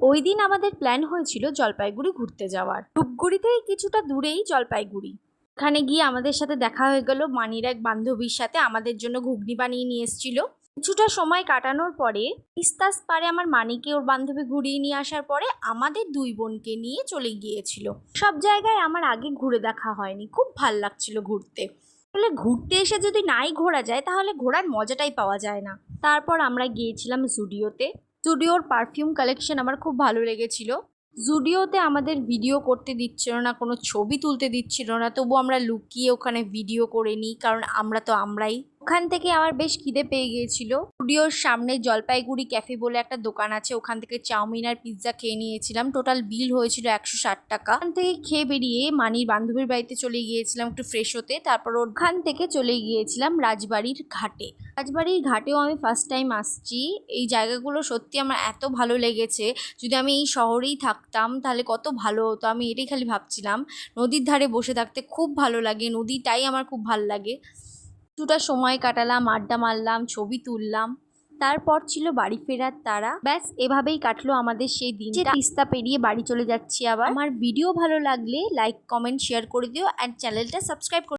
ওই দিন আমাদের প্ল্যান হয়েছিল জলপাইগুড়ি ঘুরতে যাওয়ার। ধূপগুড়ি থেকে কিছুটা দূরেই জলপাইগুড়ি। ওখানে গিয়ে আমাদের সাথে দেখা হয়ে গেল মানির এক বান্ধবীর সাথে। আমাদের জন্য ঘুগনি বানিয়ে নিয়ে এসেছিল। কিছুটা সময় কাটানোর পরে তিস্তাস পারে আমার মানিকে ওর বান্ধবী ঘুরিয়ে নিয়ে আসার পরে আমাদের দুই বোনকে নিয়ে চলে গিয়েছিল। সব জায়গায় আমার আগে ঘুরে দেখা হয়নি, খুব ভাল লাগছিল ঘুরতে। আসলে ঘুরতে এসে যদি নাই ঘোরা যায় তাহলে ঘোরার মজাটাই পাওয়া যায় না। তারপর আমরা গিয়েছিলাম জুডিওতে। জুডিওর পারফিউম কালেকশন আমার খুব ভালো লেগেছিল। জুডিওতে আমাদের ভিডিও করতে দিচ্ছিল না, কোনো ছবি তুলতে দিচ্ছিল না, তবু আমরা লুকিয়ে ওখানে ভিডিও করে নিই, কারণ আমরা তো আমরাই। ওখান থেকে আমার বেশ খিদে পেয়ে গিয়েছিল। জুডিওর সামনে জলপাইগুড়ি ক্যাফে বলে একটা দোকান আছে, ওখান থেকে চাউমিন আর পিৎজা খেয়ে নিয়েছিলাম। টোটাল বিল হয়েছিল 160 টাকা। ওখান থেকে খেয়ে বেরিয়ে মানির বান্ধবীর বাড়িতে চলে গিয়েছিলাম একটু ফ্রেশ হতে। তারপর ওখান থেকে চলে গিয়েছিলাম রাজবাড়ির ঘাটে। রাজবাড়ির ঘাটেও আমি ফার্স্ট টাইম আসছি। এই জায়গাগুলো সত্যি আমার এত ভালো লেগেছে। যদি আমি এই শহরেই থাকতাম তাহলে কত ভালো হতো, আমি এটাই খালি ভাবছিলাম। নদীর ধারে বসে থাকতে খুব ভালো লাগে, নদীটাই আমার খুব ভালো লাগে। কিছুটা সময় কাটালাম, আড্ডা মারলাম, ছবি তুললাম। তারপর ছিল বাড়ি ফেরার তাড়া। ব্যাস এভাবেই কাটলো আমাদের সেই দিনটা। তিস্তা পেরিয়ে বাড়ি চলে যাচ্ছি আবার। আমার ভিডিও ভালো লাগলে লাইক, কমেন্ট, শেয়ার করে দিও, অ্যান্ড চ্যানেলটা সাবস্ক্রাইব করে